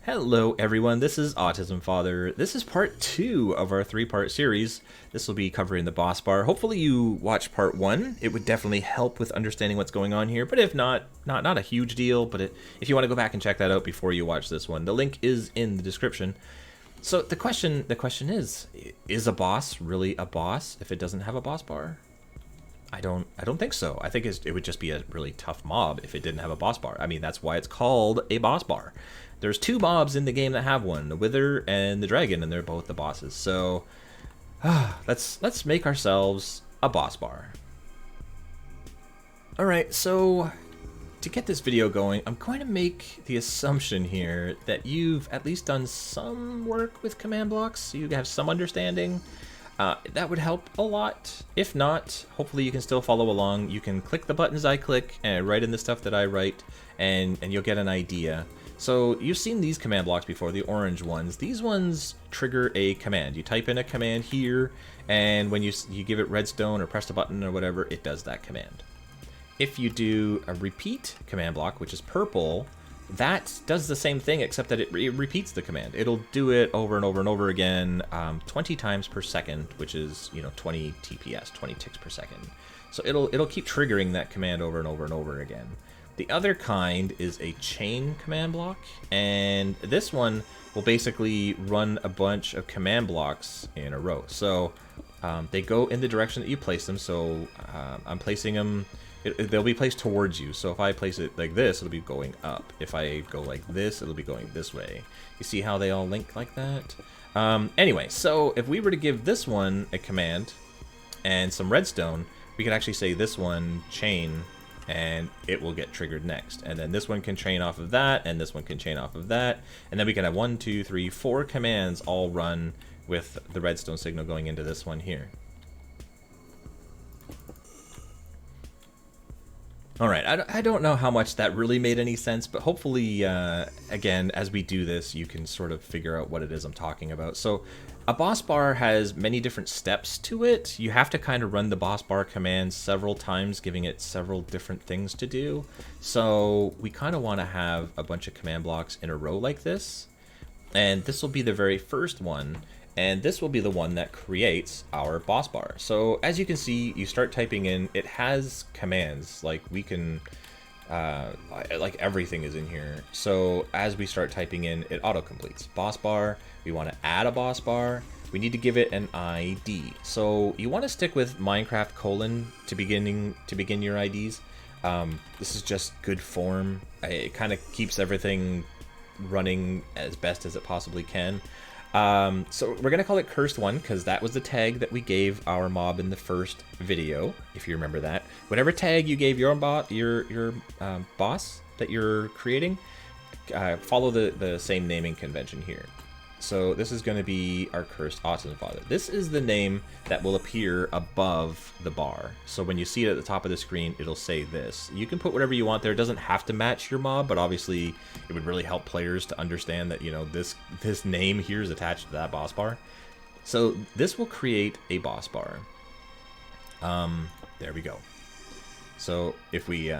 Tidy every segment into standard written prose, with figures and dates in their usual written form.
Hello everyone, this is AutismFather. This is part 2 of our 3-part series. This will be covering the boss bar. Hopefully you watched part 1. It would definitely help with understanding what's going on here, but if not a huge deal. But if you want to go back and check that out before you watch this one, the link is in the description. So the question is a boss really a boss if it doesn't have a boss bar? I don't think so. I think it would just be a really tough mob if it didn't have a boss bar. I mean, that's why it's called a boss bar. There's 2 mobs in the game that have one, the Wither and the Dragon, and they're both the bosses. So let's make ourselves a boss bar. Alright, so to get this video going, I'm going to make the assumption here that you've at least done some work with command blocks, so you have some understanding. That would help a lot. If not, hopefully you can still follow along. You can click the buttons I click and write in the stuff that I write, and you'll get an idea. So you've seen these command blocks before, the orange ones. These ones trigger a command. You type in a command here, and when you give it redstone or press the button or whatever, it does that command. If you do a repeat command block, which is purple, that does the same thing, except that it repeats the command. It'll do it over and over and over again, 20 times per second, which is 20 TPS, 20 ticks per second. So it'll keep triggering that command over and over and over again. The other kind is a chain command block, and this one will basically run a bunch of command blocks in a row. So they go in the direction that you place them. So I'm placing them. They'll be placed towards you. So if I place it like this, it'll be going up. If I go like this, it'll be going this way. You see how they all link like that? Anyway, so if we were to give this one a command and some redstone, we could actually say this one chain, and it will get triggered next. And then this one can chain off of that, and this one can chain off of that. And then we can have 1, 2, 3, 4 commands all run with the redstone signal going into this one here. Alright, I don't know how much that really made any sense, but hopefully, again, as we do this, you can sort of figure out what it is I'm talking about. So, a boss bar has many different steps to it. You have to kind of run the bossbar command several times, giving it several different things to do. So, we kind of want to have a bunch of command blocks in a row like this. And this will be the very first one. And this will be the one that creates our boss bar. So as you can see, you start typing in, it has commands, like we can, like everything is in here. So as we start typing in, it auto-completes. Boss bar, we want to add a boss bar, we need to give it an ID. So you want to stick with Minecraft : to begin your IDs. This is just good form. It kind of keeps everything running as best as it possibly can. So we're going to call it cursed1 because that was the tag that we gave our mob in the first video, if you remember that. Whatever tag you gave your boss that you're creating, follow the same naming convention here. So this is going to be our cursed AutismFather. This is the name that will appear above the bar. So when you see it at the top of the screen, it'll say this. You can put whatever you want there. It doesn't have to match your mob, but obviously it would really help players to understand that, this name here is attached to that boss bar. So this will create a boss bar. There we go. So if we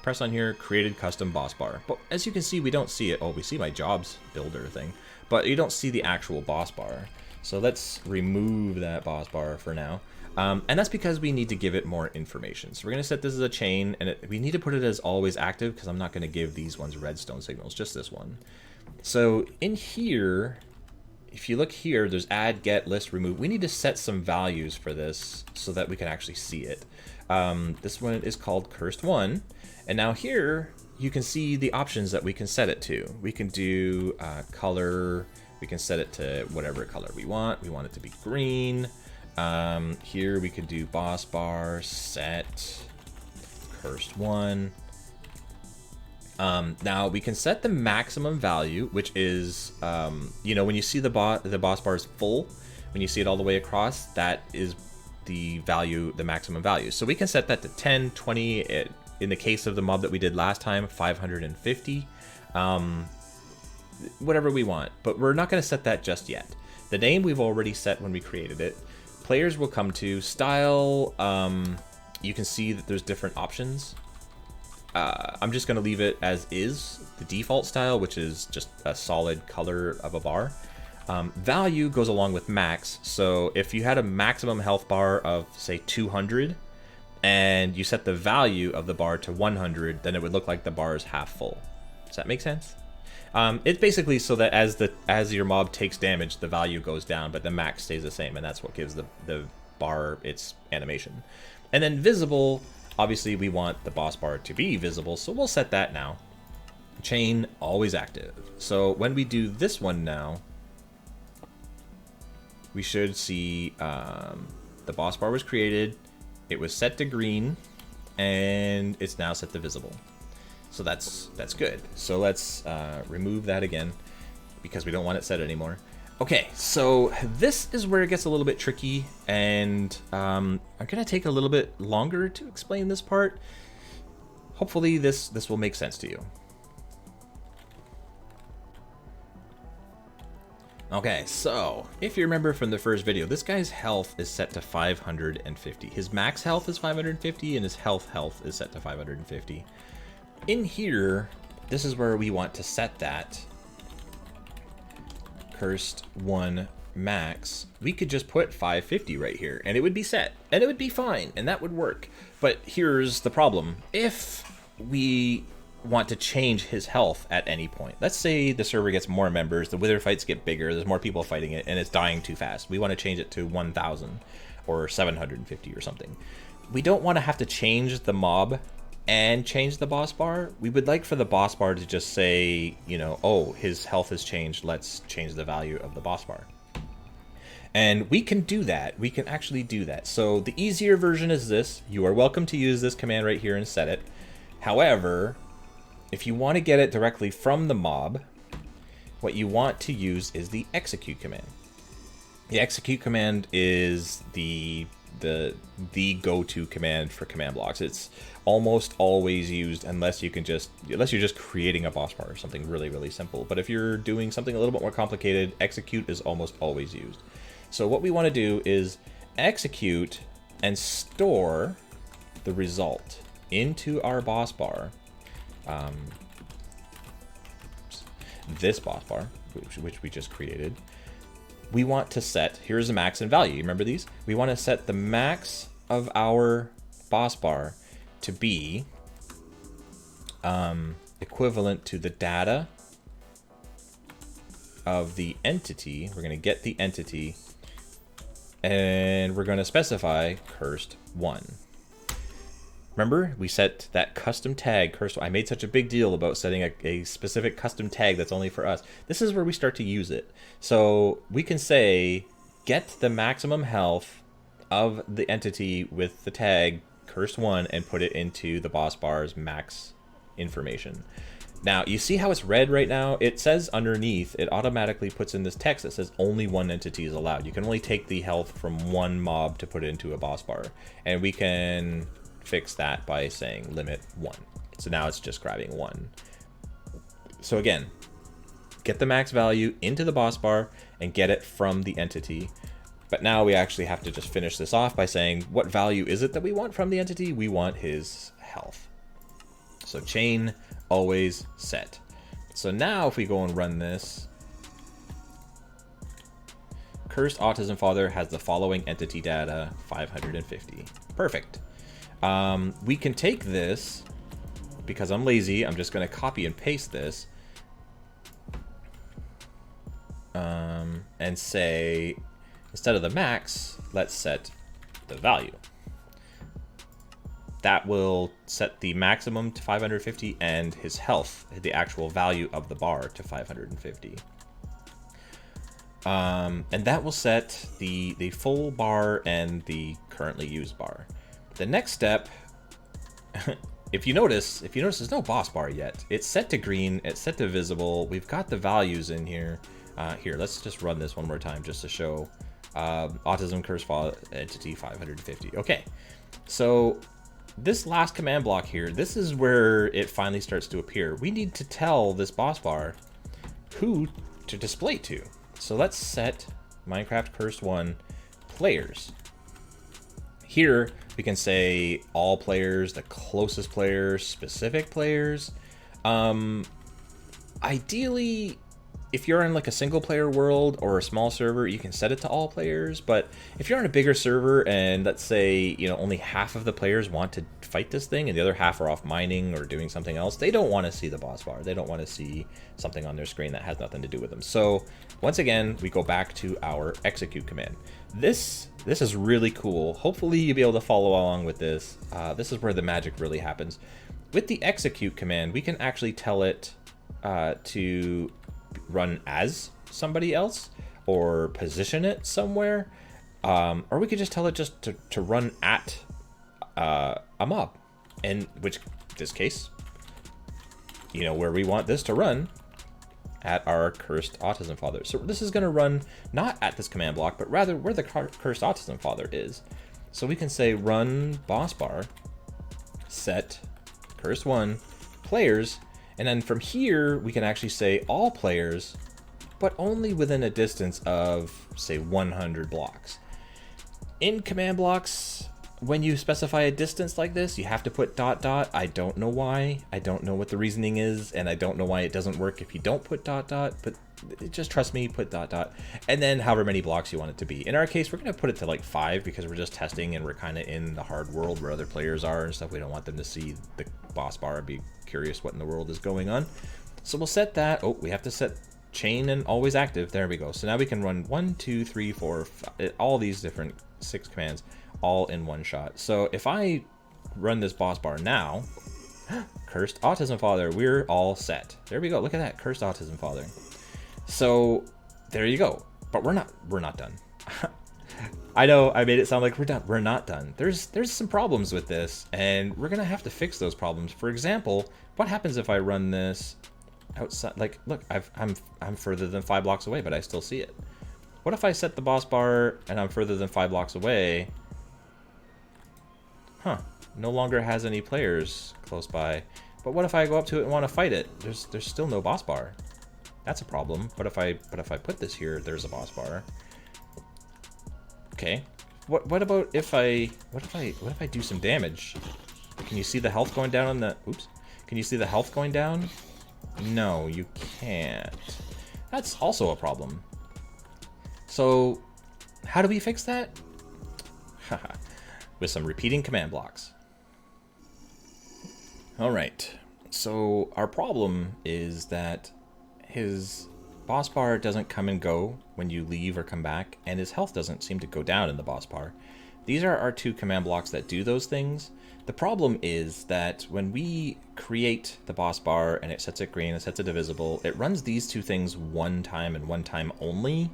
press on here, created custom boss bar. But as you can see, we don't see it. Oh, we see my jobs builder thing. But you don't see the actual boss bar. So let's remove that boss bar for now. And that's because we need to give it more information. So we're going to set this as a chain, and we need to put it as always active because I'm not going to give these ones redstone signals, just this one. So in here, if you look here, there's add, get, list, remove. We need to set some values for this so that we can actually see it. This one is called cursed1. And now here, you can see the options that we can set it to. We can do color. We can set it to whatever color we want. We want it to be green. Here we could do boss bar, set, cursed1. Now we can set the maximum value, which is, when you see the boss bar is full, when you see it all the way across, that is the value, the maximum value. So we can set that to 10, 20, in the case of the mob that we did last time, 550, whatever we want, but we're not going to set that just yet. The name we've already set when we created it. Players will come to style. You can see that there's different options. I'm just going to leave it as is, the default style, which is just a solid color of a bar. Value goes along with max. So if you had a maximum health bar of, say, 200, and you set the value of the bar to 100, then it would look like the bar is half full. Does that make sense? It's basically so that as your mob takes damage, the value goes down, but the max stays the same, and that's what gives the bar its animation. And then visible, obviously we want the boss bar to be visible, so we'll set that now. Chain always active. So when we do this one now, we should see the boss bar was created, it was set to green, and it's now set to visible. So that's good. So let's remove that again because we don't want it set anymore. Okay, so this is where it gets a little bit tricky, and I'm gonna take a little bit longer to explain this part. Hopefully this will make sense to you. Okay, so if you remember from the first video, this guy's health is set to 550. His max health is 550, and his health is set to 550. In here, this is where we want to set that cursed 1 max. We could just put 550 right here, and it would be set, and it would be fine, and that would work. But here's the problem. If we want to change his health at any point, let's say the server gets more members, the wither fights get bigger, there's more people fighting it, and it's dying too fast. We want to change it to 1000 or 750 or something. We don't want to have to change the mob and change the boss bar. We would like for the boss bar to just say, you know, oh, his health has changed, let's change the value of the boss bar. And we can do that. We can actually do that. So the easier version is this. You are welcome to use this command right here and set it. However, if you want to get it directly from the mob, what you want to use is the execute command. The execute command is the go-to command for command blocks. It's almost always used unless you're just creating a boss bar or something really simple. But if you're doing something a little bit more complicated, execute is almost always used. So what we want to do is execute and store the result into our boss bar. This boss bar, which we just created. We want to set, here's the max and value. You remember these? We want to set the max of our boss bar to be equivalent to the data of the entity. We're going to get the entity, and we're going to specify cursed 1. Remember, we set that custom tag, cursed 1. I made such a big deal about setting a specific custom tag that's only for us. This is where we start to use it. So we can say, get the maximum health of the entity with the tag cursed 1 and put it into the boss bar's max information. Now, you see how it's red right now? It says underneath, it automatically puts in this text that says only 1 entity is allowed. You can only take the health from 1 mob to put it into a boss bar. And we can fix that by saying limit 1. So now it's just grabbing 1. So again, get the max value into the boss bar and get it from the entity. But now we actually have to just finish this off by saying what value is it that we want from the entity? We want his health. So chain always set. So now if we go and run this, cursed AutismFather has the following entity data, 550. Perfect. We can take this, because I'm lazy, I'm just going to copy and paste this, and say, instead of the max, let's set the value. That will set the maximum to 550 and his health, the actual value of the bar, to 550. And that will set the full bar and the currently used bar. The next step, if you notice there's no boss bar yet. It's set to green, it's set to visible. We've got the values in here. Here, let's just run this one more time just to show autism cursed entity 550. Okay, so this last command block here, this is where it finally starts to appear. We need to tell this boss bar who to display to. So let's set Minecraft cursed 1 players. Here, We can say all players, the closest players, specific players. Ideally, if you're in like a single player world or a small server, you can set it to all players. But if you're on a bigger server and let's say, you know, only half of the players want to fight this thing and the other half are off mining or doing something else, they don't want to see the boss bar. They don't want to see something on their screen that has nothing to do with them. So once again, we go back to our execute command. This is really cool. Hopefully you'll be able to follow along with this. This is where the magic really happens. With the execute command, we can actually tell it to run as somebody else or position it somewhere, or we could just tell it just to run at a mob, in this case, you know, where we want this to run at our cursed autism father. So this is going to run not at this command block, but rather where the cursed autism father is. So we can say run bossbar set cursed one players. And then from here, we can actually say all players, but only within a distance of, say, 100 blocks. In command blocks, when you specify a distance like this, you have to put ... I don't know why. I don't know what the reasoning is, and I don't know why it doesn't work if you don't put ... But just trust me, put ... And then however many blocks you want it to be. In our case, we're going to put it to like 5 because we're just testing and we're kind of in the hard world where other players are and stuff. We don't want them to see the boss bar and be curious what in the world is going on. So we'll set that. Oh, we have to set chain and always active. There we go. So now we can run 1, 2, 3, 4, 5, all these different 6 commands all in one shot. So if I run this boss bar now, cursed autism father, we're all set. There we go. Look at that, cursed autism father. So there you go. But we're not done. I know I made it sound like we're done. We're not done. There's some problems with this, and we're gonna have to fix those problems. For example, what happens if I run this outside? Like, look, I'm further than 5 blocks away, but I still see it. What if I set the boss bar and I'm further than 5 blocks away? Huh? No longer has any players close by. But what if I go up to it and want to fight it? There's still no boss bar. That's a problem. But if I put this here, there's a boss bar. Okay. What about if I do some damage? Can you see the health going down on the oops? Can you see the health going down? No, you can't. That's also a problem. So how do we fix that? With some repeating command blocks. All right. So our problem is that his boss bar doesn't come and go when you leave or come back, and his health doesn't seem to go down in the boss bar. These are our 2 command blocks that do those things. The problem is that when we create the boss bar and it sets it green, it sets it divisible, it runs these 2 things one time and one time only.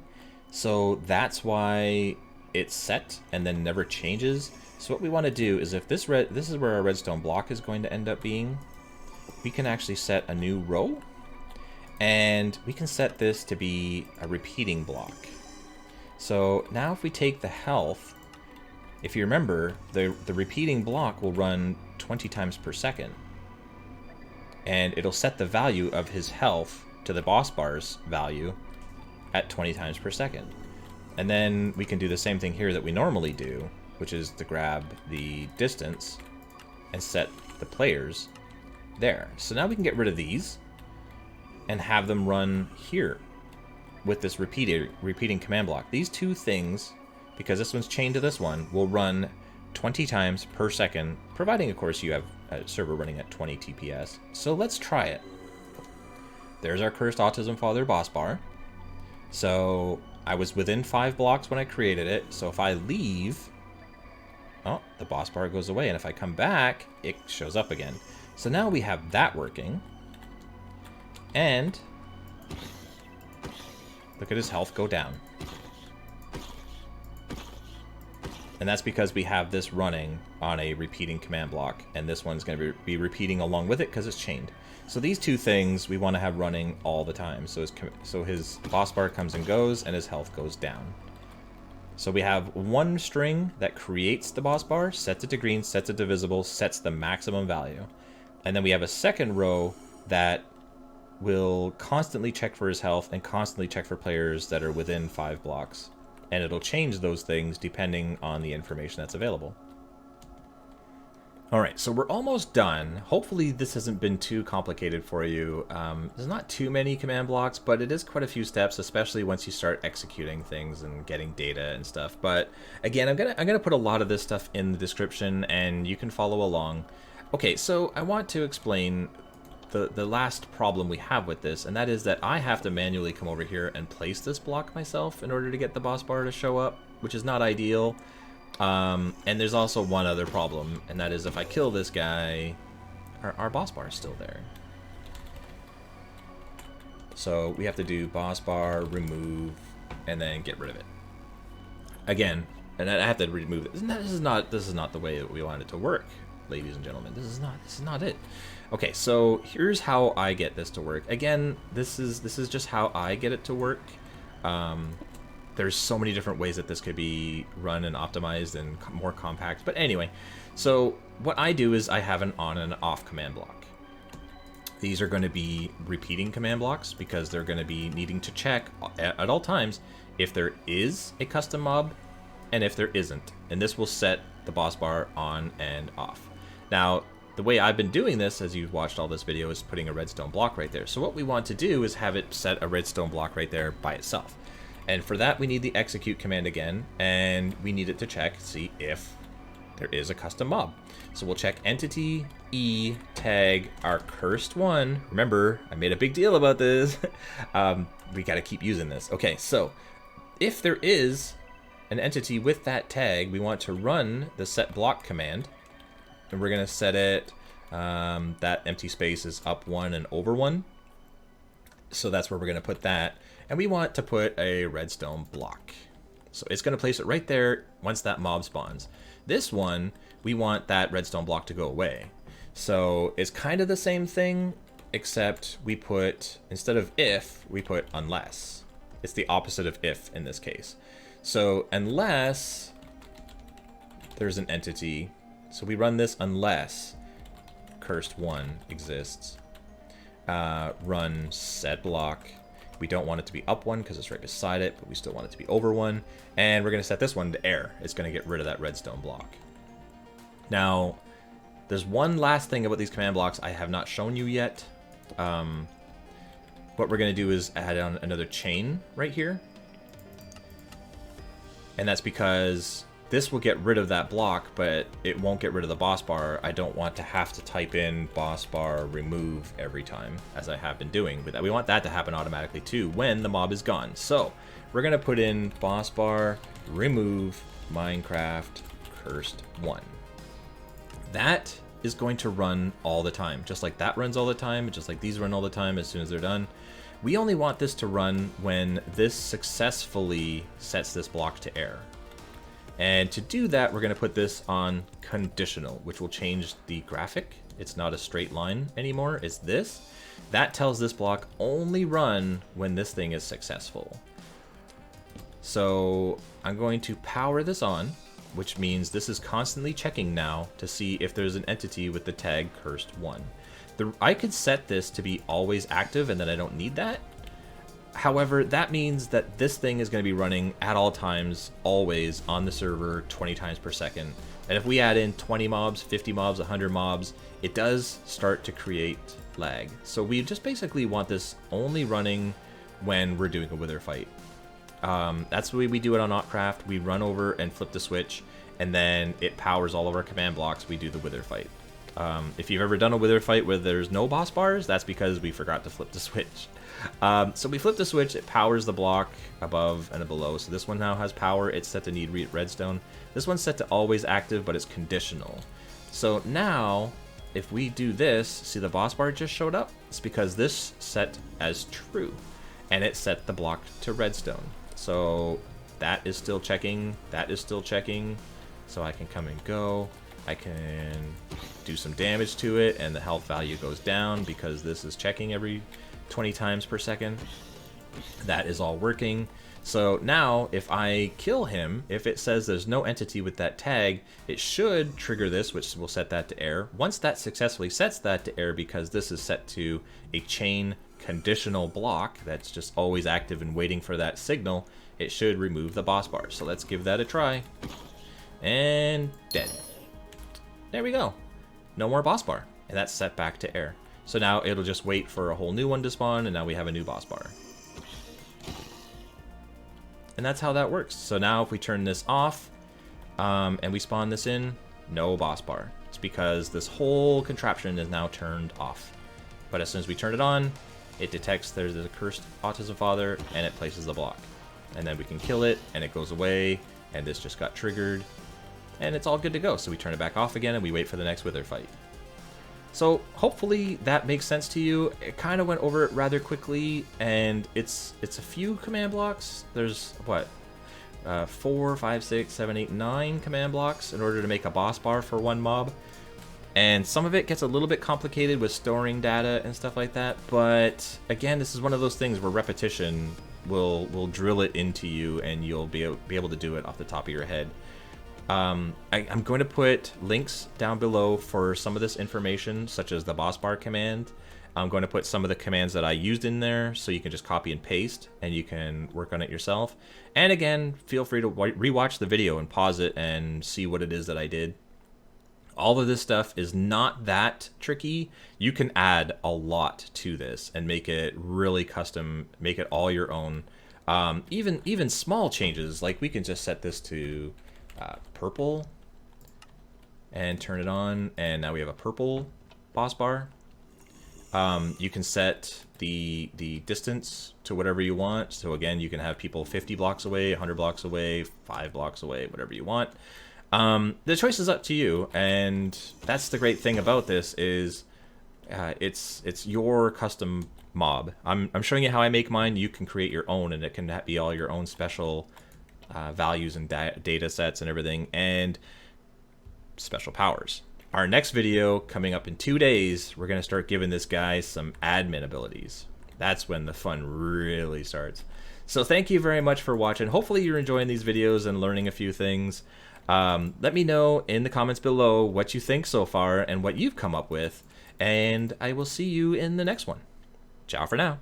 So that's why it's set and then never changes. So what we want to do is if this is where our redstone block is going to end up being, we can actually set a new row. And we can set this to be a repeating block. So now if we take the health, if you remember, the repeating block will run 20 times per second. And it'll set the value of his health to the boss bar's value at 20 times per second. And then we can do the same thing here that we normally do, which is to grab the distance and set the players there. So now we can get rid of these and have them run here with this repeating command block. These 2 things, because this one's chained to this one, will run 20 times per second, providing, of course, you have a server running at 20 TPS. So let's try it. There's our cursed autism father boss bar. So I was within 5 blocks when I created it. So if I leave, oh, the boss bar goes away. And if I come back, it shows up again. So now we have that working. And look at his health go down. And that's because we have this running on a repeating command block, and this one's going to be repeating along with it because it's chained. So these 2 things we want to have running all the time. So his boss bar comes and goes, and his health goes down. So we have one string that creates the boss bar, sets it to green, sets it to visible, sets the maximum value. And then we have a second row that will constantly check for his health and constantly check for players that are within 5 blocks. And it'll change those things depending on the information that's available. All right, so we're almost done. Hopefully this hasn't been too complicated for you. There's not too many command blocks, but it is quite a few steps, especially once you start executing things and getting data and stuff. But again, I'm gonna put a lot of this stuff in the description, and you can follow along. Okay, so I want to explain the last problem we have with this, and that is that I have to manually come over here and place this block myself in order to get the boss bar to show up, which is not ideal. And there's also one other problem, and that is if I kill this guy, our boss bar is still there. So we have to do boss bar, remove, and then get rid of it. Again, and I have to remove it. This is not the way that we want it to work, ladies and gentlemen. This is not it. Okay, so here's how I get this to work. Again, this is just how I get it to work. There's so many different ways that this could be run and optimized and more compact. But anyway, so what I do is I have an on and off command block. These are going to be repeating command blocks because they're going to be needing to check at all times if there is a custom mob and if there isn't. And this will set the boss bar on and off. Now, the way I've been doing this, as you've watched all this video, is putting a redstone block right there. So what we want to do is have it set a redstone block right there by itself. And for that, we need the execute command again, and we need it to check, see if there is a custom mob. So we'll check entity E tag our cursed one. Remember, I made a big deal about this. We got to keep using this. Okay, so if there is an entity with that tag, we want to run the setblock command, and we're going to set it, that empty space is up 1 and over 1. So that's where we're going to put that. And we want to put a redstone block. So it's going to place it right there once that mob spawns. This one, we want that redstone block to go away. So it's kind of the same thing, except we put, instead of if, we put unless. It's the opposite of if in this case. So unless there's an entity, so we run this unless cursed one exists. Run setblock. We don't want it to be up 1 because it's right beside it, but we still want it to be over 1. And we're going to set this one to air. It's going to get rid of that redstone block. Now, there's one last thing about these command blocks I have not shown you yet. What we're going to do is add on another chain right here. And that's because this will get rid of that block, but it won't get rid of the boss bar. I don't want to have to type in boss bar remove every time, as I have been doing. But we want that to happen automatically too when the mob is gone. So we're going to put in boss bar remove Minecraft cursed one. That is going to run all the time, just like that runs all the time, just like these run all the time as soon as they're done. We only want this to run when this successfully sets this block to air. And to do that, we're going to put this on conditional, which will change the graphic. It's not a straight line anymore, it's this. That tells this block only run when this thing is successful. So I'm going to power this on, which means this is constantly checking now to see if there's an entity with the tag cursed one. I could set this to be always active and then I don't need that. However, that means that this thing is going to be running at all times, always on the server 20 times per second. And if we add in 20 mobs, 50 mobs, 100 mobs, it does start to create lag. So we just basically want this only running when we're doing a wither fight. That's the way we do it on Autcraft. We run over and flip the switch, and then it powers all of our command blocks. We do the wither fight. If you've ever done a wither fight where there's no boss bars, that's because we forgot to flip the switch. So we flip the switch, it powers the block above and below. So this one now has power, it's set to need redstone. This one's set to always active, but it's conditional. So now, if we do this, see the boss bar just showed up? It's because this set as true, and it set the block to redstone. So that is still checking, that is still checking. So I can come and go. I can do some damage to it, and the health value goes down because this is checking every 20 times per second. That is all working. So now if I kill him, if it says there's no entity with that tag, it should trigger this, which will set that to air. Once that successfully sets that to air, because this is set to a chain conditional block that's just always active and waiting for that signal, it should remove the boss bar. So let's give that a try. And dead. There we go. no more boss bar, and that's set back to air. So now it'll just wait for a whole new one to spawn, and now we have a new boss bar. And that's how that works. So now if we turn this off, and we spawn this in, no boss bar. It's because this whole contraption is now turned off. But as soon as we turn it on, it detects there's a cursed AutismFather, and it places the block. And then we can kill it, and it goes away, and this just got triggered, and it's all good to go. So we turn it back off again, and we wait for the next wither fight. So hopefully that makes sense to you. It kind of went over it rather quickly, and it's a few command blocks. There's what, 4, 5, 6, 7, 8, 9 command blocks in order to make a boss bar for one mob. And some of it gets a little bit complicated with storing data and stuff like that. But again, this is one of those things where repetition will drill it into you, and you'll be able to do it off the top of your head. I'm going to put links down below for some of this information, such as the Bossbar Command. I'm going to put some of the commands that I used in there, so you can just copy and paste, and you can work on it yourself. And again, feel free to rewatch the video and pause it and see what it is that I did. All of this stuff is not that tricky. You can add a lot to this and make it really custom, make it all your own. Even small changes, like we can just set this to purple and turn it on, and now we have a purple boss bar. You can set the distance to whatever you want. So again, you can have people 50 blocks away, 100 blocks away, 5 blocks away, whatever you want. The choice is up to you, and that's the great thing about this is it's your custom mob. I'm showing you how I make mine. You can create your own, and it can be all your own special values and data sets and everything, and special powers. Our next video coming up in 2 days, we're going to start giving this guy some admin abilities. That's when the fun really starts. So thank you very much for watching. Hopefully you're enjoying these videos and learning a few things. Let me know in the comments below what you think so far and what you've come up with, and I will see you in the next one. Ciao for now.